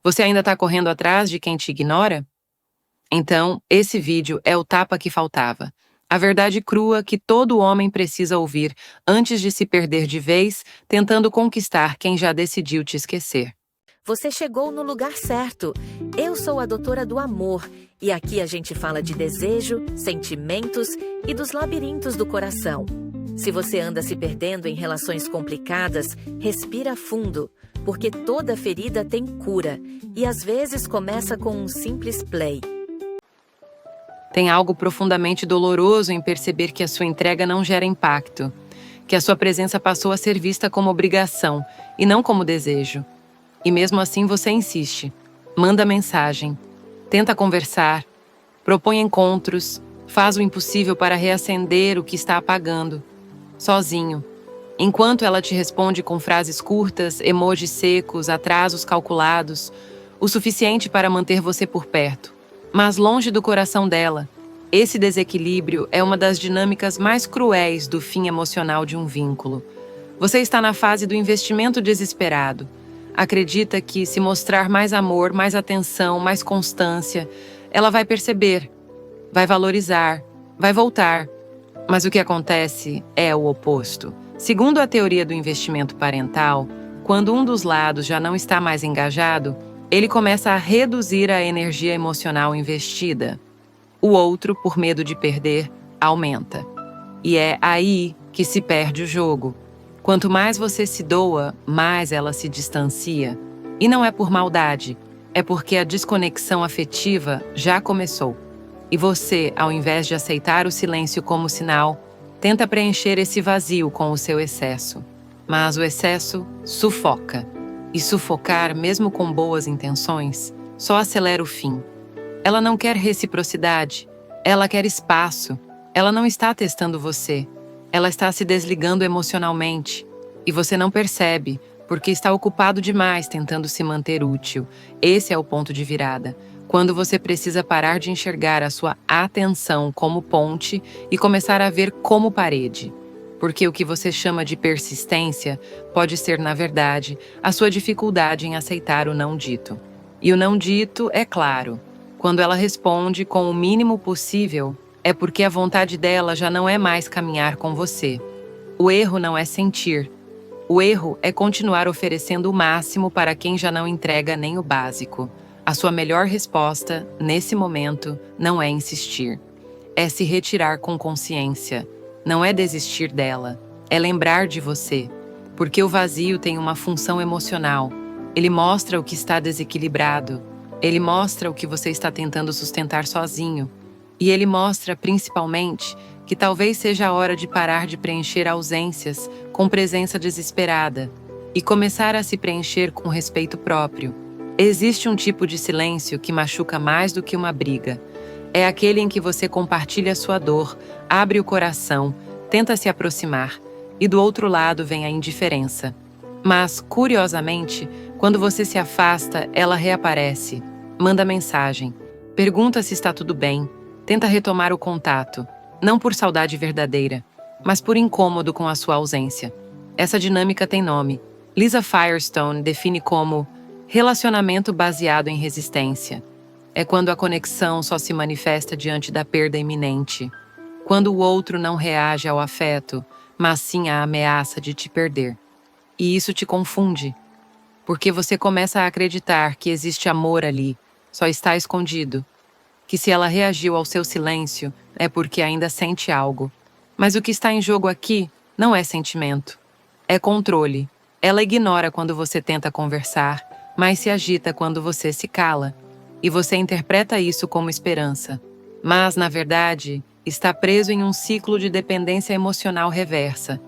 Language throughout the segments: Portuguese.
Você ainda está correndo atrás de quem te ignora? Então, esse vídeo é o tapa que faltava. A verdade crua que todo homem precisa ouvir antes de se perder de vez, tentando conquistar quem já decidiu te esquecer. Você chegou no lugar certo. Eu sou a doutora do amor e aqui a gente fala de desejo, sentimentos e dos labirintos do coração. Se você anda se perdendo em relações complicadas, respira fundo, porque toda ferida tem cura e às vezes começa com um simples play. Tem algo profundamente doloroso em perceber que a sua entrega não gera impacto, que a sua presença passou a ser vista como obrigação e não como desejo. E mesmo assim você insiste, manda mensagem, tenta conversar, propõe encontros, faz o impossível para reacender o que está apagando, sozinho. Enquanto ela te responde com frases curtas, emojis secos, atrasos calculados, o suficiente para manter você por perto. Mas longe do coração dela, esse desequilíbrio é uma das dinâmicas mais cruéis do fim emocional de um vínculo. Você está na fase do investimento desesperado. Acredita que, se mostrar mais amor, mais atenção, mais constância, ela vai perceber, vai valorizar, vai voltar. Mas o que acontece é o oposto. Segundo a teoria do investimento parental, quando um dos lados já não está mais engajado, ele começa a reduzir a energia emocional investida. O outro, por medo de perder, aumenta. E é aí que se perde o jogo. Quanto mais você se doa, mais ela se distancia. E não é por maldade, é porque a desconexão afetiva já começou. E você, ao invés de aceitar o silêncio como sinal, tenta preencher esse vazio com o seu excesso. Mas o excesso sufoca. E sufocar, mesmo com boas intenções, só acelera o fim. Ela não quer reciprocidade, ela quer espaço. Ela não está testando você. Ela está se desligando emocionalmente. E você não percebe, porque está ocupado demais tentando se manter útil. Esse é o ponto de virada. Quando você precisa parar de enxergar a sua atenção como ponte e começar a ver como parede. Porque o que você chama de persistência pode ser, na verdade, a sua dificuldade em aceitar o não dito. E o não dito é claro. Quando ela responde com o mínimo possível, é porque a vontade dela já não é mais caminhar com você. O erro não é sentir. O erro é continuar oferecendo o máximo para quem já não entrega nem o básico. A sua melhor resposta, nesse momento, não é insistir. É se retirar com consciência. Não é desistir dela. É lembrar de você. Porque o vazio tem uma função emocional. Ele mostra o que está desequilibrado. Ele mostra o que você está tentando sustentar sozinho. E ele mostra, principalmente, que talvez seja a hora de parar de preencher ausências com presença desesperada e começar a se preencher com respeito próprio. Existe um tipo de silêncio que machuca mais do que uma briga. É aquele em que você compartilha sua dor, abre o coração, tenta se aproximar, e do outro lado vem a indiferença. Mas, curiosamente, quando você se afasta, ela reaparece, manda mensagem, pergunta se está tudo bem, tenta retomar o contato, não por saudade verdadeira, mas por incômodo com a sua ausência. Essa dinâmica tem nome. Lisa Firestone define como relacionamento baseado em resistência. É quando a conexão só se manifesta diante da perda iminente, quando o outro não reage ao afeto, mas sim à ameaça de te perder. E isso te confunde, porque você começa a acreditar que existe amor ali, só está escondido, que se ela reagiu ao seu silêncio é porque ainda sente algo. Mas o que está em jogo aqui não é sentimento, é controle. Ela ignora quando você tenta conversar, mas se agita quando você se cala. E você interpreta isso como esperança. Mas, na verdade, está preso em um ciclo de dependência emocional reversa,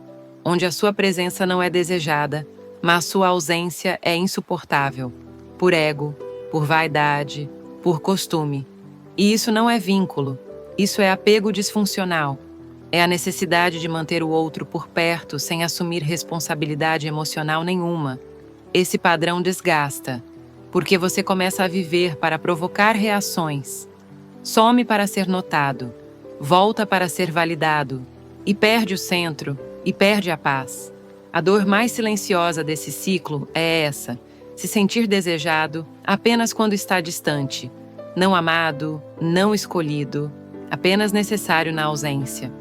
onde a sua presença não é desejada, mas sua ausência é insuportável, por ego, por vaidade, por costume. E isso não é vínculo, isso é apego disfuncional. É a necessidade de manter o outro por perto sem assumir responsabilidade emocional nenhuma. Esse padrão desgasta, porque você começa a viver para provocar reações. Some para ser notado, volta para ser validado, e perde o centro, e perde a paz. A dor mais silenciosa desse ciclo é essa, se sentir desejado apenas quando está distante, não amado, não escolhido, apenas necessário na ausência.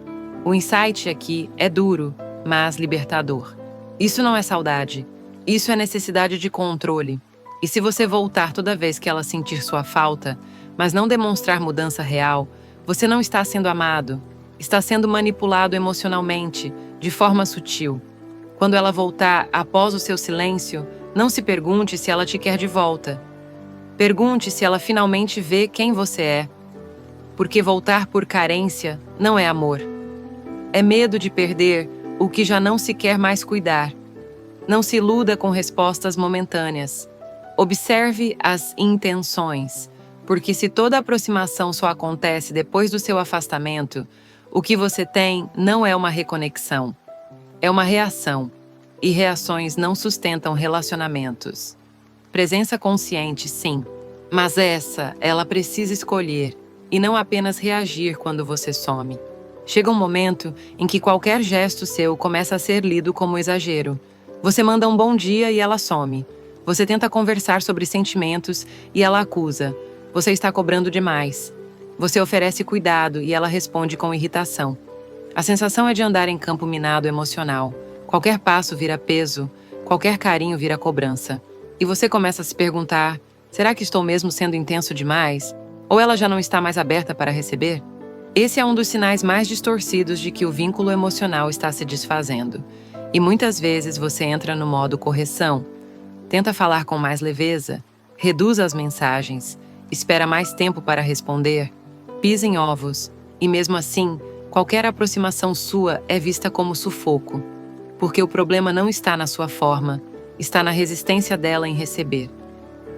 O insight aqui é duro, mas libertador. Isso não é saudade, isso é necessidade de controle. E se você voltar toda vez que ela sentir sua falta, mas não demonstrar mudança real, você não está sendo amado, está sendo manipulado emocionalmente, de forma sutil. Quando ela voltar após o seu silêncio, não se pergunte se ela te quer de volta. Pergunte se ela finalmente vê quem você é. Porque voltar por carência não é amor. É medo de perder o que já não se quer mais cuidar. Não se iluda com respostas momentâneas. Observe as intenções, porque se toda aproximação só acontece depois do seu afastamento, o que você tem não é uma reconexão, é uma reação, e reações não sustentam relacionamentos. Presença consciente, sim, mas ela precisa escolher, e não apenas reagir quando você some. Chega um momento em que qualquer gesto seu começa a ser lido como exagero. Você manda um bom dia e ela some. Você tenta conversar sobre sentimentos e ela acusa. Você está cobrando demais. Você oferece cuidado e ela responde com irritação. A sensação é de andar em campo minado emocional. Qualquer passo vira peso, qualquer carinho vira cobrança. E você começa a se perguntar, será que estou mesmo sendo intenso demais? Ou ela já não está mais aberta para receber? Esse é um dos sinais mais distorcidos de que o vínculo emocional está se desfazendo. E muitas vezes você entra no modo correção, tenta falar com mais leveza, reduz as mensagens, espera mais tempo para responder, pisa em ovos, e mesmo assim, qualquer aproximação sua é vista como sufoco, porque o problema não está na sua forma, está na resistência dela em receber.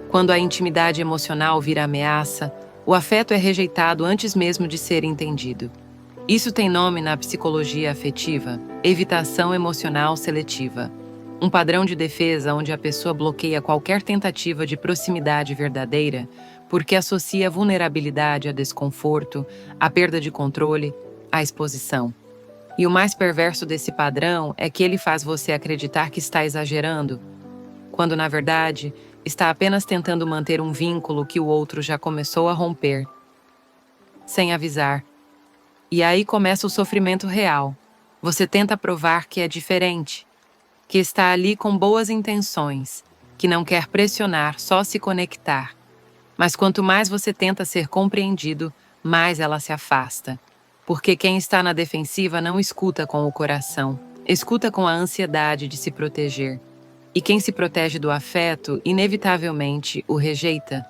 Quando a intimidade emocional vira ameaça, o afeto é rejeitado antes mesmo de ser entendido. Isso tem nome na psicologia afetiva, evitação emocional seletiva. Um padrão de defesa onde a pessoa bloqueia qualquer tentativa de proximidade verdadeira porque associa vulnerabilidade a desconforto, a perda de controle, à exposição. E o mais perverso desse padrão é que ele faz você acreditar que está exagerando, quando na verdade está apenas tentando manter um vínculo que o outro já começou a romper, sem avisar. E aí começa o sofrimento real. Você tenta provar que é diferente, que está ali com boas intenções, que não quer pressionar, só se conectar. Mas quanto mais você tenta ser compreendido, mais ela se afasta. Porque quem está na defensiva não escuta com o coração, escuta com a ansiedade de se proteger. E quem se protege do afeto, inevitavelmente, o rejeita.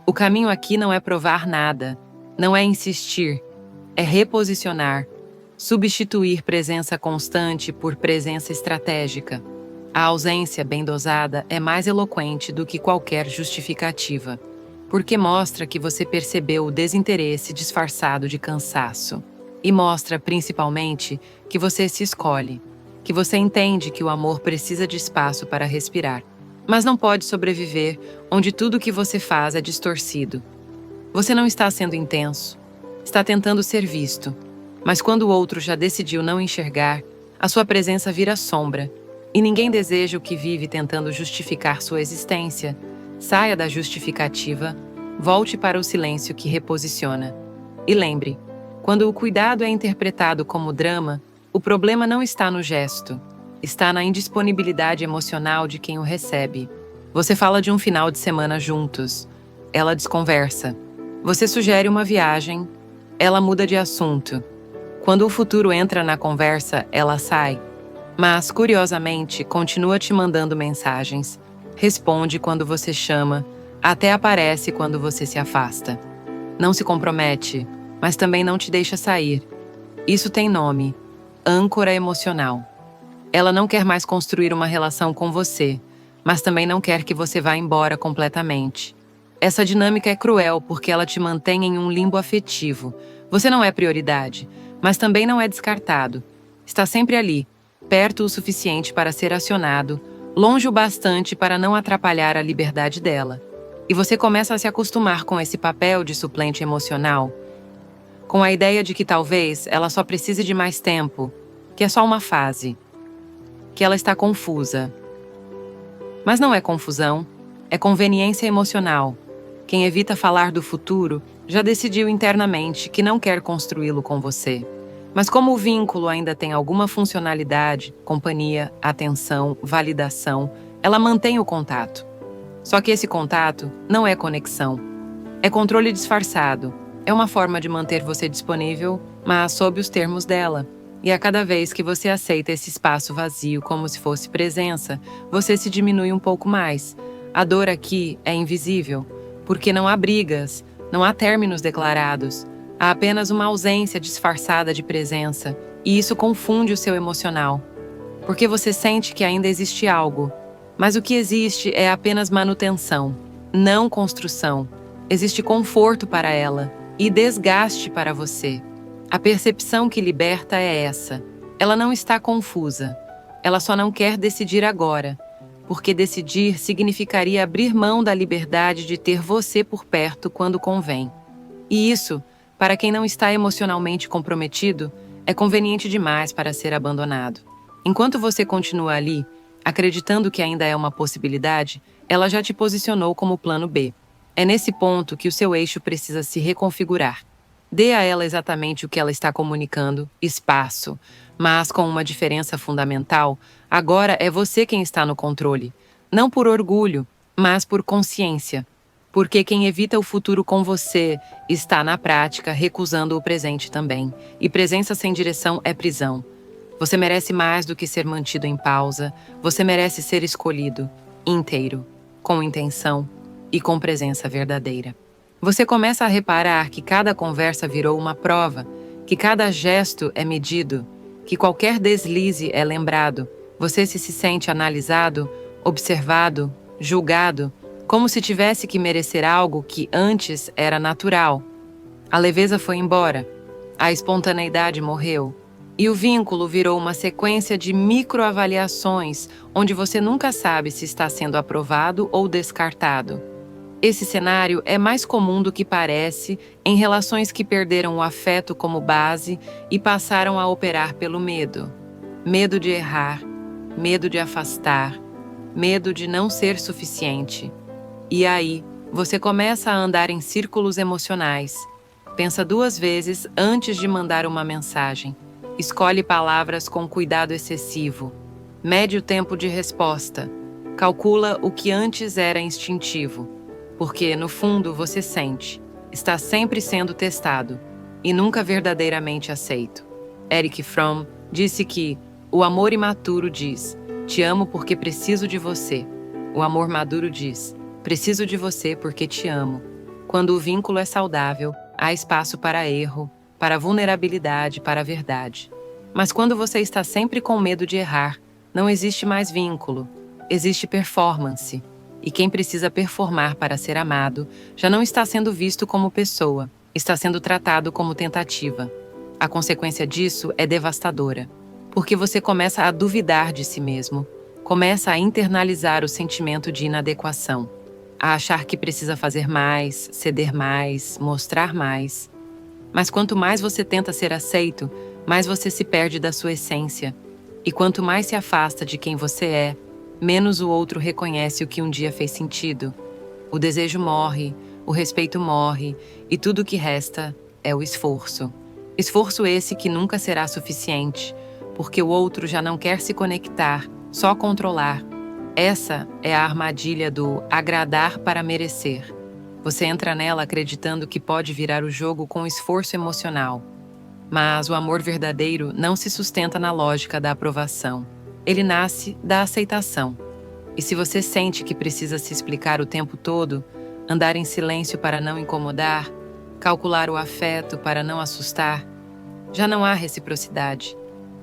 O caminho aqui não é provar nada, não é insistir, é reposicionar, substituir presença constante por presença estratégica. A ausência bem dosada é mais eloquente do que qualquer justificativa, porque mostra que você percebeu o desinteresse disfarçado de cansaço. E mostra, principalmente, que você se escolhe, que você entende que o amor precisa de espaço para respirar, mas não pode sobreviver onde tudo o que você faz é distorcido. Você não está sendo intenso, está tentando ser visto, mas quando o outro já decidiu não enxergar, a sua presença vira sombra, e ninguém deseja o que vive tentando justificar sua existência. Saia da justificativa, volte para o silêncio que reposiciona. E lembre, quando o cuidado é interpretado como drama, o problema não está no gesto, está na indisponibilidade emocional de quem o recebe. Você fala de um final de semana juntos, ela desconversa. Você sugere uma viagem, ela muda de assunto. Quando o futuro entra na conversa, ela sai. Mas, curiosamente, continua te mandando mensagens. Responde quando você chama, até aparece quando você se afasta. Não se compromete, mas também não te deixa sair. Isso tem nome: âncora emocional. Ela não quer mais construir uma relação com você, mas também não quer que você vá embora completamente. Essa dinâmica é cruel porque ela te mantém em um limbo afetivo. Você não é prioridade, mas também não é descartado. Está sempre ali, perto o suficiente para ser acionado, longe o bastante para não atrapalhar a liberdade dela. E você começa a se acostumar com esse papel de suplente emocional, com a ideia de que talvez ela só precise de mais tempo, que é só uma fase, que ela está confusa. Mas não é confusão, é conveniência emocional. Quem evita falar do futuro já decidiu internamente que não quer construí-lo com você. Mas como o vínculo ainda tem alguma funcionalidade, companhia, atenção, validação, ela mantém o contato. Só que esse contato não é conexão. É controle disfarçado. É uma forma de manter você disponível, mas sob os termos dela. E a cada vez que você aceita esse espaço vazio como se fosse presença, você se diminui um pouco mais. A dor aqui é invisível, porque não há brigas, não há términos declarados. Há apenas uma ausência disfarçada de presença, e isso confunde o seu emocional. Porque você sente que ainda existe algo, mas o que existe é apenas manutenção, não construção. Existe conforto para ela e desgaste para você. A percepção que liberta é essa. Ela não está confusa. Ela só não quer decidir agora, porque decidir significaria abrir mão da liberdade de ter você por perto quando convém. E isso, para quem não está emocionalmente comprometido, é conveniente demais para ser abandonado. Enquanto você continua ali, acreditando que ainda é uma possibilidade, ela já te posicionou como plano B. É nesse ponto que o seu eixo precisa se reconfigurar. Dê a ela exatamente o que ela está comunicando, espaço. Mas com uma diferença fundamental, agora é você quem está no controle. Não por orgulho, mas por consciência. Porque quem evita o futuro com você está, na prática, recusando o presente também. E presença sem direção é prisão. Você merece mais do que ser mantido em pausa. Você merece ser escolhido, inteiro, com intenção e com presença verdadeira. Você começa a reparar que cada conversa virou uma prova, que cada gesto é medido, que qualquer deslize é lembrado. Você se sente analisado, observado, julgado, como se tivesse que merecer algo que antes era natural. A leveza foi embora, a espontaneidade morreu, e o vínculo virou uma sequência de microavaliações onde você nunca sabe se está sendo aprovado ou descartado. Esse cenário é mais comum do que parece em relações que perderam o afeto como base e passaram a operar pelo medo. Medo de errar, medo de afastar, medo de não ser suficiente. E aí, você começa a andar em círculos emocionais. Pensa 2 vezes antes de mandar uma mensagem. Escolhe palavras com cuidado excessivo. Mede o tempo de resposta. Calcula o que antes era instintivo. Porque, no fundo, você sente. Está sempre sendo testado e nunca verdadeiramente aceito. Erich Fromm disse que o amor imaturo diz: te amo porque preciso de você. O amor maduro diz: preciso de você porque te amo. Quando o vínculo é saudável, há espaço para erro, para vulnerabilidade, para a verdade. Mas quando você está sempre com medo de errar, não existe mais vínculo, existe performance. E quem precisa performar para ser amado já não está sendo visto como pessoa, está sendo tratado como tentativa. A consequência disso é devastadora, porque você começa a duvidar de si mesmo, começa a internalizar o sentimento de inadequação, a achar que precisa fazer mais, ceder mais, mostrar mais. Mas quanto mais você tenta ser aceito, mais você se perde da sua essência. E quanto mais se afasta de quem você é, menos o outro reconhece o que um dia fez sentido. O desejo morre, o respeito morre, e tudo o que resta é o esforço. Esforço esse que nunca será suficiente, porque o outro já não quer se conectar, só controlar. Essa é a armadilha do agradar para merecer. Você entra nela acreditando que pode virar o jogo com esforço emocional. Mas o amor verdadeiro não se sustenta na lógica da aprovação. Ele nasce da aceitação. E se você sente que precisa se explicar o tempo todo, andar em silêncio para não incomodar, calcular o afeto para não assustar, já não há reciprocidade.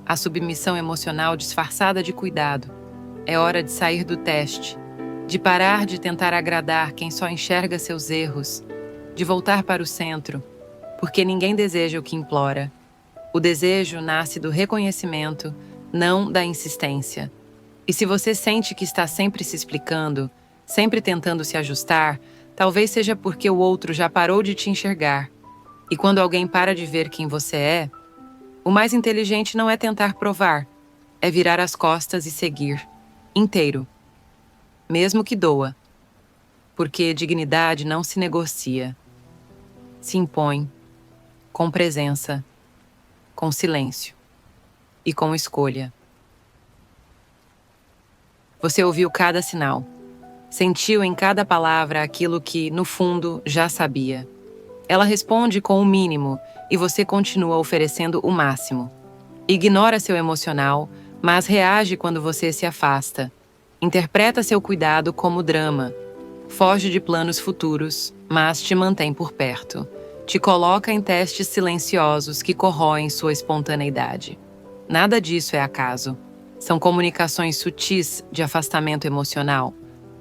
A submissão emocional disfarçada de cuidado. É hora de sair do teste, de parar de tentar agradar quem só enxerga seus erros, de voltar para o centro, porque ninguém deseja o que implora. O desejo nasce do reconhecimento, não da insistência. E se você sente que está sempre se explicando, sempre tentando se ajustar, talvez seja porque o outro já parou de te enxergar. E quando alguém para de ver quem você é, o mais inteligente não é tentar provar, é virar as costas e seguir, inteiro, mesmo que doa. porque dignidade não se negocia. Se impõe com presença, com silêncio e com escolha. Você ouviu cada sinal. Sentiu em cada palavra aquilo que, no fundo, já sabia. Ela responde com o mínimo e você continua oferecendo o máximo. Ignora seu emocional, mas reage quando você se afasta. Interpreta seu cuidado como drama. Foge de planos futuros, mas te mantém por perto. Te coloca em testes silenciosos que corroem sua espontaneidade. Nada disso é acaso. São comunicações sutis de afastamento emocional.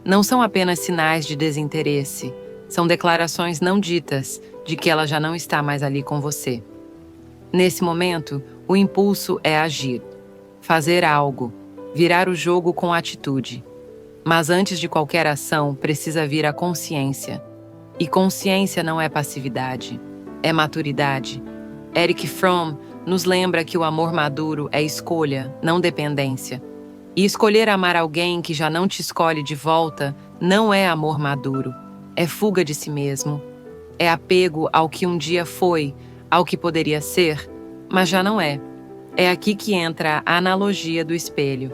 Não são apenas sinais de desinteresse, são declarações não ditas de que ela já não está mais ali com você. Nesse momento, o impulso é agir, fazer algo, virar o jogo com atitude. Mas antes de qualquer ação, precisa vir a consciência. E consciência não é passividade, é maturidade. Erich Fromm nos lembra que o amor maduro é escolha, não dependência. E escolher amar alguém que já não te escolhe de volta não é amor maduro. É fuga de si mesmo. É apego ao que um dia foi, ao que poderia ser, mas já não é. É aqui que entra a analogia do espelho.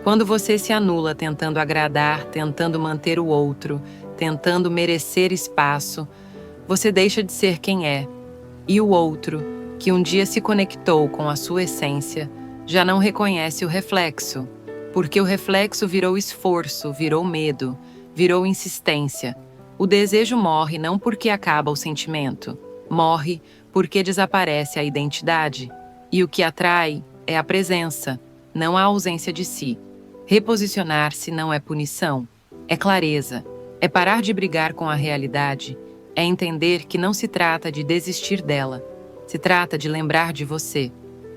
Quando você se anula tentando agradar, tentando manter o outro, tentando merecer espaço, você deixa de ser quem é. E o outro, que um dia se conectou com a sua essência, já não reconhece o reflexo. Porque o reflexo virou esforço, virou medo, virou insistência. O desejo morre não porque acaba o sentimento, morre porque desaparece a identidade. E o que atrai é a presença, não a ausência de si. Reposicionar-se não é punição, é clareza, é parar de brigar com a realidade, é entender que não se trata de desistir dela, se trata de lembrar de você,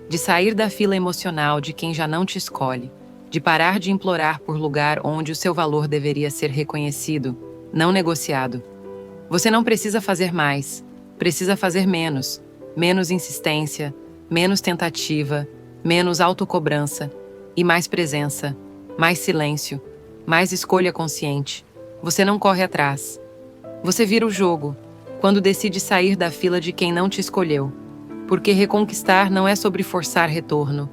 de sair da fila emocional de quem já não te escolhe, de parar de implorar por lugar onde o seu valor deveria ser reconhecido, não negociado. Você não precisa fazer mais, precisa fazer menos. Menos insistência, menos tentativa, menos autocobrança e mais presença, mais silêncio, mais escolha consciente. Você não corre atrás. Você vira o jogo, quando decide sair da fila de quem não te escolheu. Porque reconquistar não é sobre forçar retorno.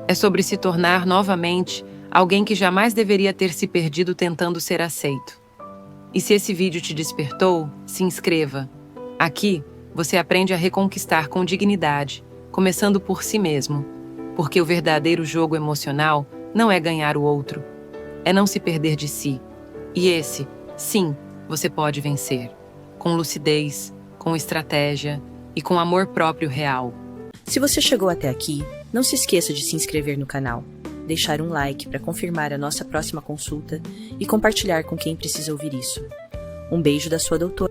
É sobre se tornar novamente alguém que jamais deveria ter se perdido tentando ser aceito. E se esse vídeo te despertou, se inscreva. Aqui, você aprende a reconquistar com dignidade, começando por si mesmo. Porque o verdadeiro jogo emocional não é ganhar o outro, é não se perder de si. E esse, sim, você pode vencer. Com lucidez, com estratégia e com amor próprio real. Se você chegou até aqui, não se esqueça de se inscrever no canal, deixar um like para confirmar a nossa próxima consulta e compartilhar com quem precisa ouvir isso. Um beijo da sua doutora.